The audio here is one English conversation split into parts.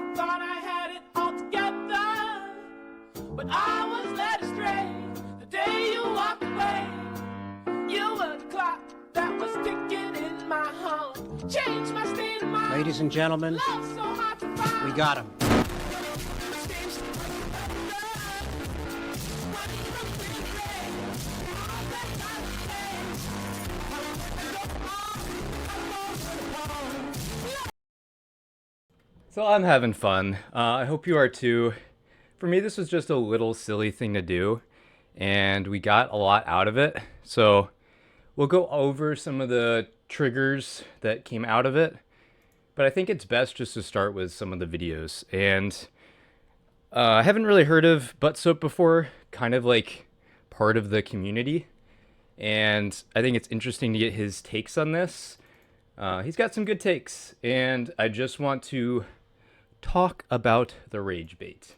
I thought I had it all together, but I was led astray the day you walked away. You were the clock that was ticking in my home, changed my state of mind. Ladies and gentlemen, Love so hard to find. we got him. So I'm having fun. I hope you are too. For me, this was just a little silly thing to do, and we got a lot out of it. So we'll go over some of the triggers that came out of it, but I think it's best just to start with some of the videos. And I haven't really heard of Butt Soap before, kind of like part of the community, and I think it's interesting to get his takes on this. He's got some good takes, and I just want to talk about the rage bait,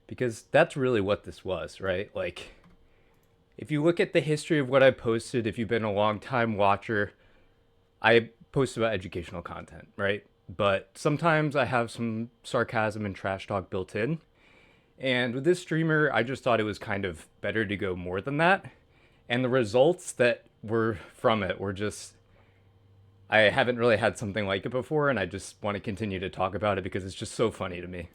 because that's really what this was, right? Like, if you look at the history of what I posted, if you've been a long time watcher, I post about educational content, right? But sometimes I have some sarcasm and trash talk built in, and with this streamer, I just thought it was kind of better to go more than that, and the results that were from it were just, I haven't really had something like it before, and I just want to continue to talk about it because it's just so funny to me.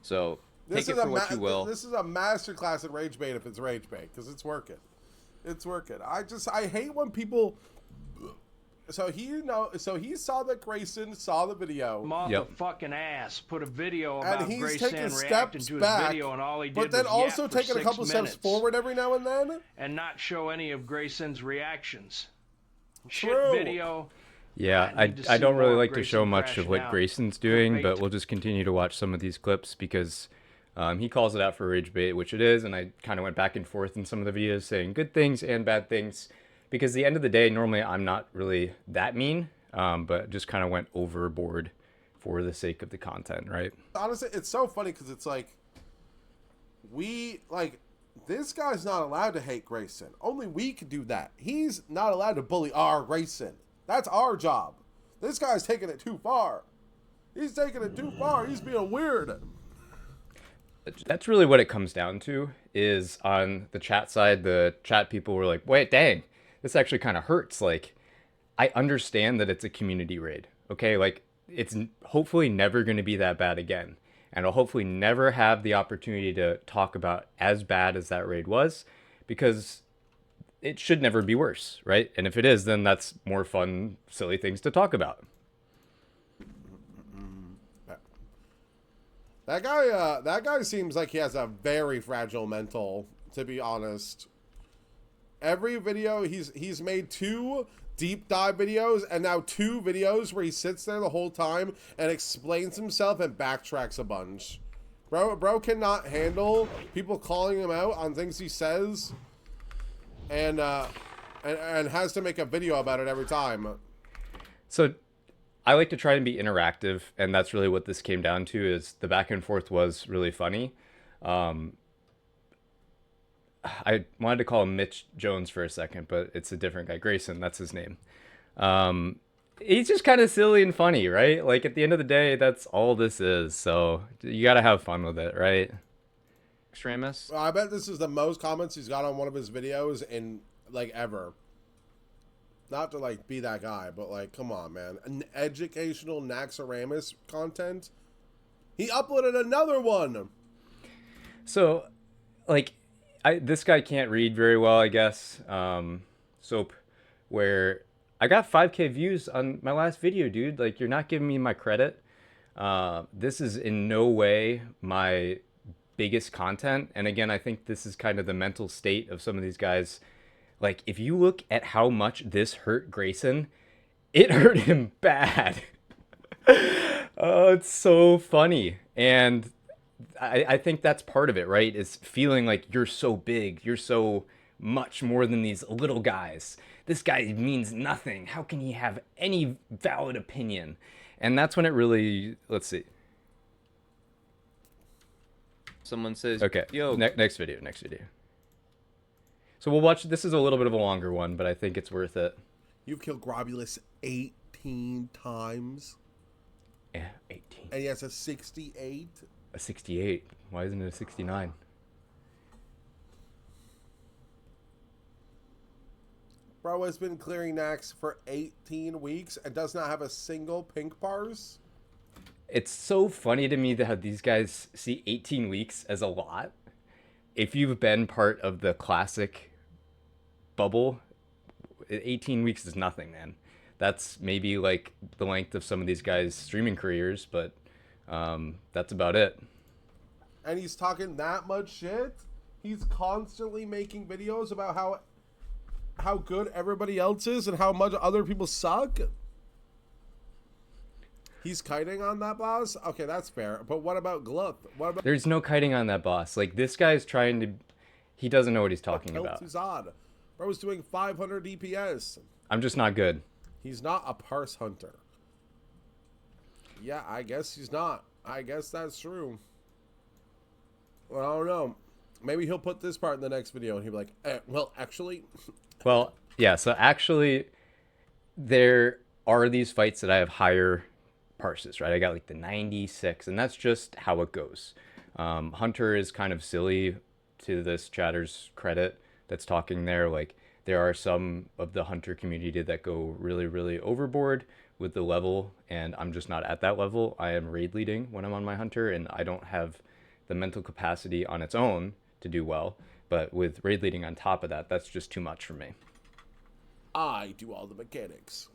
So, take it for what you will. This is a masterclass at rage bait if it's rage bait, because it's working. It's working. I hate when people... So he saw that Grayson saw the video. Motherfucking ass put a video and about he's Grayson taking reacting steps to his back, video, and all he did but then was also yap for taking a couple 6 steps minutes forward every now and then, and not show any of Grayson's reactions. True. Shit video. Yeah, I don't really like to show much of what Grayson's doing, but we'll just continue to watch some of these clips because he calls it out for rage bait, which it is, and I kind of went back and forth in some of the videos saying good things and bad things, because at the end of the day, normally I'm not really that mean, but just kind of went overboard for the sake of the content, right? Honestly, it's so funny because it's like, this guy's not allowed to hate Grayson. Only we can do that. He's not allowed to bully our Grayson. That's our job. This guy's taking it too far. He's taking it too far. He's being weird. That's really what it comes down to, is on the chat side, the chat people were like, wait, dang, this actually kind of hurts. Like, I understand that it's a community raid, okay? Like, it's hopefully never going to be that bad again. And I'll hopefully never have the opportunity to talk about as bad as that raid was, because it should never be worse, right? And if it is, then that's more fun, silly things to talk about. That guy seems like he has a very fragile mental, to be honest. Every video, he's made 2 deep dive videos and now 2 videos where he sits there the whole time and explains himself and backtracks a bunch. Bro cannot handle people calling him out on things he says, and has to make a video about it every time. So I like to try and be interactive, and that's really what this came down to, is the back and forth was really funny. I wanted to call him Mitch Jones for a second, but it's a different guy. Grayson, that's his name. He's just kind of silly and funny, right? Like, at the end of the day, that's all this is. So you got to have fun with it, right? Extremis? I bet this is the most comments he's got on one of his videos in, like, ever. Not to, like, be that guy, but, like, come on, man. An educational Naxxramas content. He uploaded another one. So, like, this guy can't read very well, I guess. Soap, where I got 5K views on my last video, dude. Like, you're not giving me my credit. This is in no way my biggest content. And again, I think this is kind of the mental state of some of these guys. Like, if you look at how much this hurt Grayson, it hurt him bad. Oh, it's so funny. And I think that's part of it, right? Is feeling like you're so big, you're so much more than these little guys. This guy means nothing. How can he have any valid opinion? And that's when it really, let's see. Someone says, okay, yo, next video. So we'll watch, this is a little bit of a longer one, but I think it's worth it. You've killed Grobulus 18 times. Yeah, 18. And he has a 68. A 68. Why isn't it a 69? Bro has been clearing Nax for 18 weeks and does not have a single pink bars. It's so funny to me that how these guys see 18 weeks as a lot. If you've been part of the classic bubble, 18 weeks is nothing, man. That's maybe like the length of some of these guys' streaming careers, but that's about it. And he's talking that much shit. He's constantly making videos about how good everybody else is and how much other people suck. He's kiting on that, boss? Okay, that's fair. But what about Gluth? What about There's no kiting on that boss. Like, this guy's trying to... He doesn't know what he's talking about. Tuzad? Bro's doing 500 DPS. I'm just not good. He's not a parse hunter. Yeah, I guess he's not. I guess that's true. Well, I don't know. Maybe he'll put this part in the next video and he'll be like, well, actually... Well, yeah, so actually, there are these fights that I have higher parses, right? I got like the 96, and that's just how it goes. Hunter is kind of silly, to this chatter's credit that's talking there. Like, there are some of the Hunter community that go really, really overboard with the level, and I'm just not at that level. I am raid leading when I'm on my Hunter, and I don't have the mental capacity on its own to do well. But with raid leading on top of that, that's just too much for me. I do all the mechanics.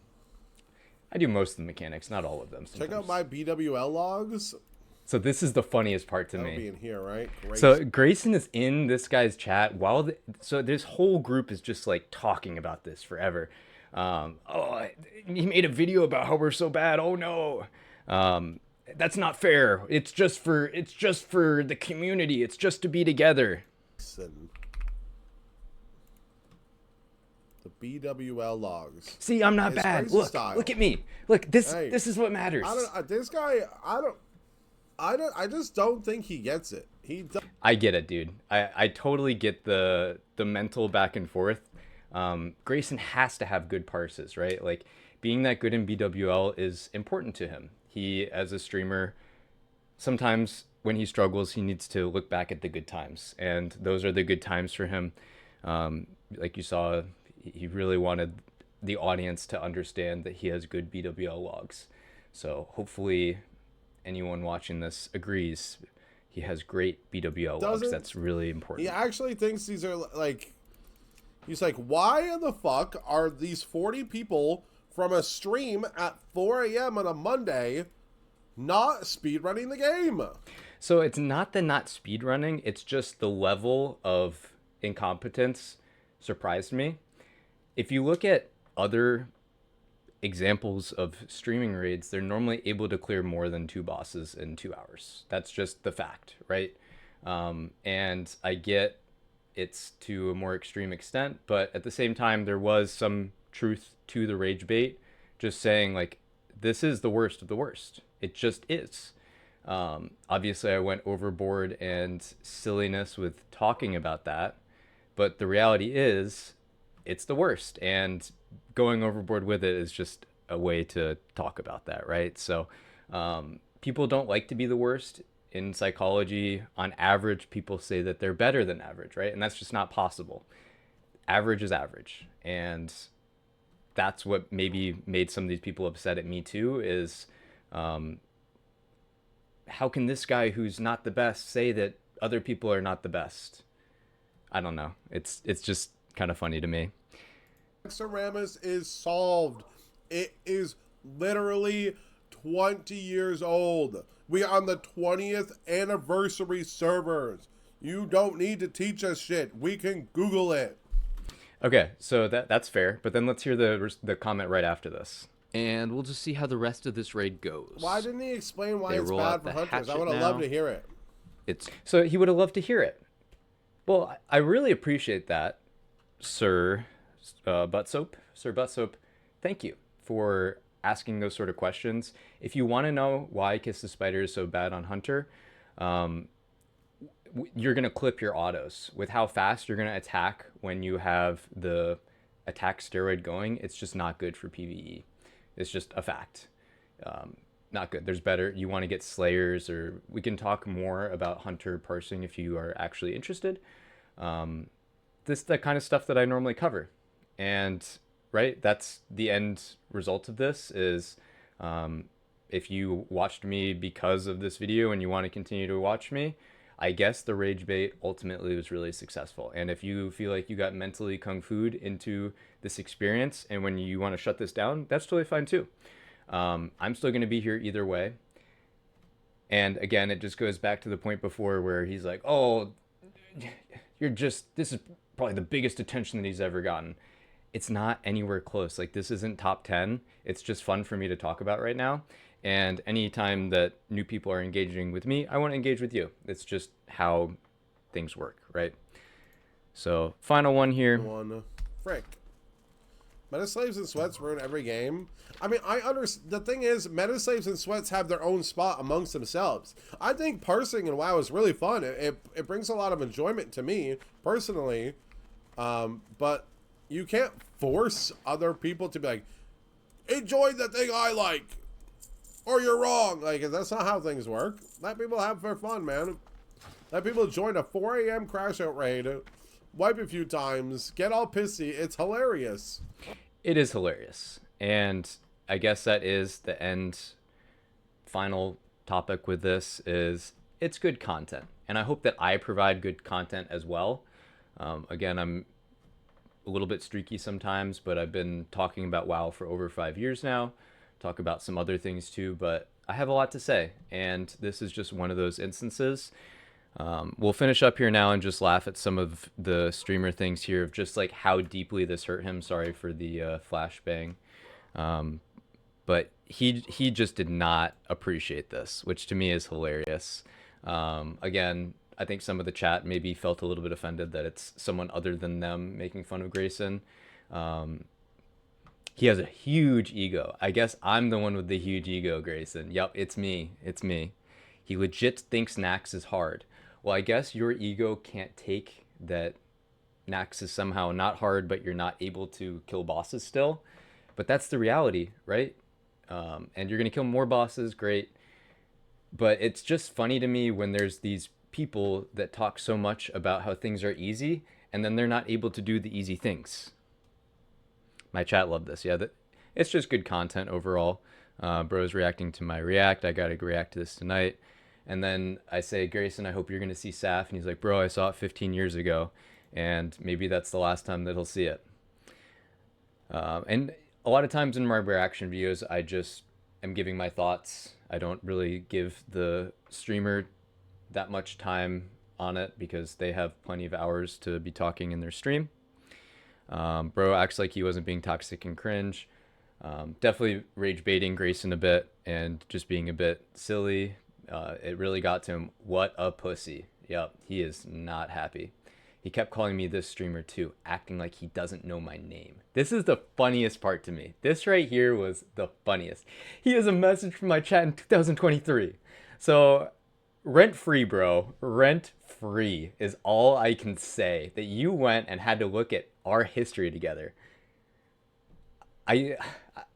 I do most of the mechanics, not all of them. Check out my BWL logs. So this is the funniest part to That'll me. be in here, right? Great. So Grayson is in this guy's chat while so this whole group is just like talking about this forever. Oh, he made a video about how we're so bad. Oh no, that's not fair. It's just for the community. It's just to be together. The BWL logs. See, I'm not It's bad. crazy Look, style. look at me. Look, this Hey, this is what matters. This guy, I just don't think he gets it. I get it, dude. I totally get the mental back and forth. Grayson has to have good parses, right? Like, being that good in BWL is important to him. He, as a streamer, sometimes when he struggles, he needs to look back at the good times, and those are the good times for him. Like you saw, he really wanted the audience to understand that he has good BWL logs. So hopefully anyone watching this agrees. He has great BWL logs. That's really important. He actually thinks these are like... He's like, why in the fuck are these 40 people from a stream at 4 a.m. on a Monday not speedrunning the game? So it's not the not speedrunning. It's just the level of incompetence surprised me. If you look at other examples of streaming raids, they're normally able to clear more than 2 bosses in 2 hours. That's just the fact, right? And I get it's to a more extreme extent, but at the same time, there was some truth to the rage bait, just saying like, this is the worst of the worst. It just is. Obviously, I went overboard and silliness with talking about that, but the reality is it's the worst, and going overboard with it is just a way to talk about that, right? So people don't like to be the worst. In psychology, on average, people say that they're better than average, right? And that's just not possible. Average is average. And that's what maybe made some of these people upset at me too, is how can this guy who's not the best say that other people are not the best? I don't know. It's just kind of funny to me. Exoramus is solved. It is literally 20 years old. We are on the 20th anniversary servers. You don't need to teach us shit. We can Google it. Okay, so that's fair. But then let's hear the comment right after this. And we'll just see how the rest of this raid goes. Why didn't he explain why They it's roll bad out for the hunters? I hatchet would have now. loved to hear it. So he would have loved to hear it. Well, I really appreciate that, Sir Buttsoap. Sir Buttsoap, thank you for asking those sort of questions. If you want to know why Kiss the Spider is so bad on Hunter, you're going to clip your autos. With how fast you're going to attack when you have the attack steroid going, it's just not good for PvE. It's just a fact. not good. There's better. You want to get slayers, or we can talk more about hunter parsing if you are actually interested. This the kind of stuff that I normally cover, and right, that's the end result of this is. If you watched me because of this video and you want to continue to watch me, I guess the rage bait ultimately was really successful. And if you feel like you got mentally kung fu'd into this experience and when you want to shut this down, that's totally fine too. I'm still going to be here either way. And again, it just goes back to the point before where he's like, oh, this is probably the biggest attention that he's ever gotten. It's not anywhere close. Like, this isn't top 10. It's just fun for me to talk about right now. And anytime that new people are engaging with me, I want to engage with you. It's just how things work, right? So, final one here. Frick. Meta slaves and sweats ruin every game. I mean, the thing is, meta slaves and sweats have their own spot amongst themselves. I think parsing in WoW is really fun. It brings a lot of enjoyment to me, personally. But you can't force other people to be like, enjoy the thing I like, or you're wrong. Like, that's not how things work. Let people have their fun, man. Let people join a 4 a.m. crash out raid, wipe a few times, get all pissy. It's hilarious. It is hilarious. And I guess that is the final topic with this is it's good content. And I hope that I provide good content as well. Again, I'm a little bit streaky sometimes, but I've been talking about WoW for over 5 years now. Talk about some other things too, but I have a lot to say, and this is just one of those instances. We'll finish up here now and just laugh at some of the streamer things here of just like how deeply this hurt him. Sorry for the flashbang. But he just did not appreciate this, which to me is hilarious. Again, I think some of the chat maybe felt a little bit offended that it's someone other than them making fun of Grayson. He has a huge ego. I guess I'm the one with the huge ego, Grayson. Yep, it's me. It's me. He legit thinks Nax is hard. Well, I guess your ego can't take that Nax is somehow not hard, but you're not able to kill bosses still. But that's the reality, right? And you're going to kill more bosses, great. But it's just funny to me when there's these people that talk so much about how things are easy, and then they're not able to do the easy things. My chat loved this. Yeah, it's just good content overall. Bro's reacting to my react. I got to react to this tonight. And then I say, Grayson, I hope you're going to see Saf. And he's like, bro, I saw it 15 years ago. And maybe that's the last time that he'll see it. And a lot of times in my reaction videos, I just am giving my thoughts. I don't really give the streamer that much time on it because they have plenty of hours to be talking in their stream. Bro acts like he wasn't being toxic and cringe. Definitely rage baiting Grayson a bit and just being a bit silly. It really got to him. What a pussy. Yep, he is not happy. He kept calling me this streamer too, acting like he doesn't know my name. This is the funniest part to me. This right here was the funniest. He has a message from my chat in 2023. So rent free, bro. Rent free is all I can say. That you went and had to look at our history together. I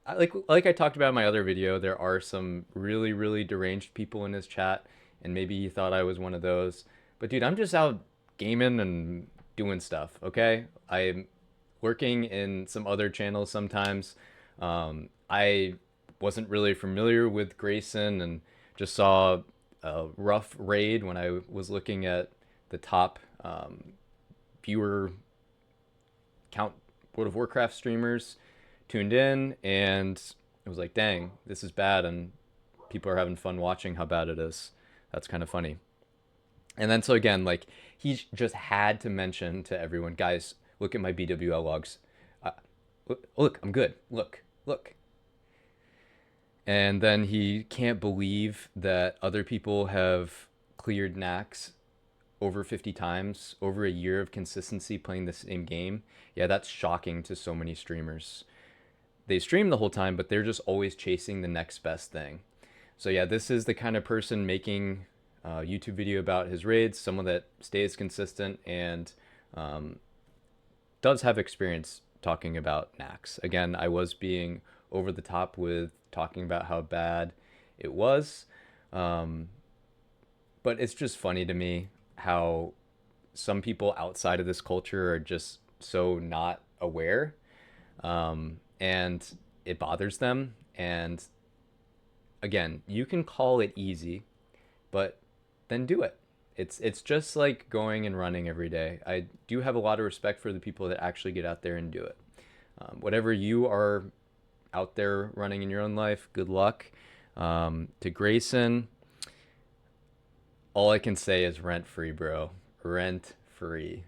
like I talked about in my other video, there are some really, really deranged people in his chat, and maybe he thought I was one of those. But dude, I'm just out gaming and doing stuff, okay? I'm working in some other channels sometimes. I wasn't really familiar with Grayson and just saw a rough raid when I was looking at the top viewer count World of Warcraft streamers tuned in, and it was like, dang, this is bad, and people are having fun watching how bad it is. That's kind of funny. And then so again, like, he just had to mention to everyone, guys, look at my BWL logs. Look, I'm good. Look. And then he can't believe that other people have cleared Nax over 50 times, over a year of consistency playing the same game. Yeah, that's shocking to so many streamers. They stream the whole time, but they're just always chasing the next best thing. So yeah, this is the kind of person making a YouTube video about his raids, someone that stays consistent and does have experience talking about Nax. Again, I was being over the top with talking about how bad it was. But it's just funny to me how some people outside of this culture are just so not aware, and it bothers them. And again, you can call it easy, but then do it. It's just like going and running every day. I do have a lot of respect for the people that actually get out there and do it. Whatever you are out there running in your own life, good luck. To Grayson, all I can say is rent free, bro. Rent free.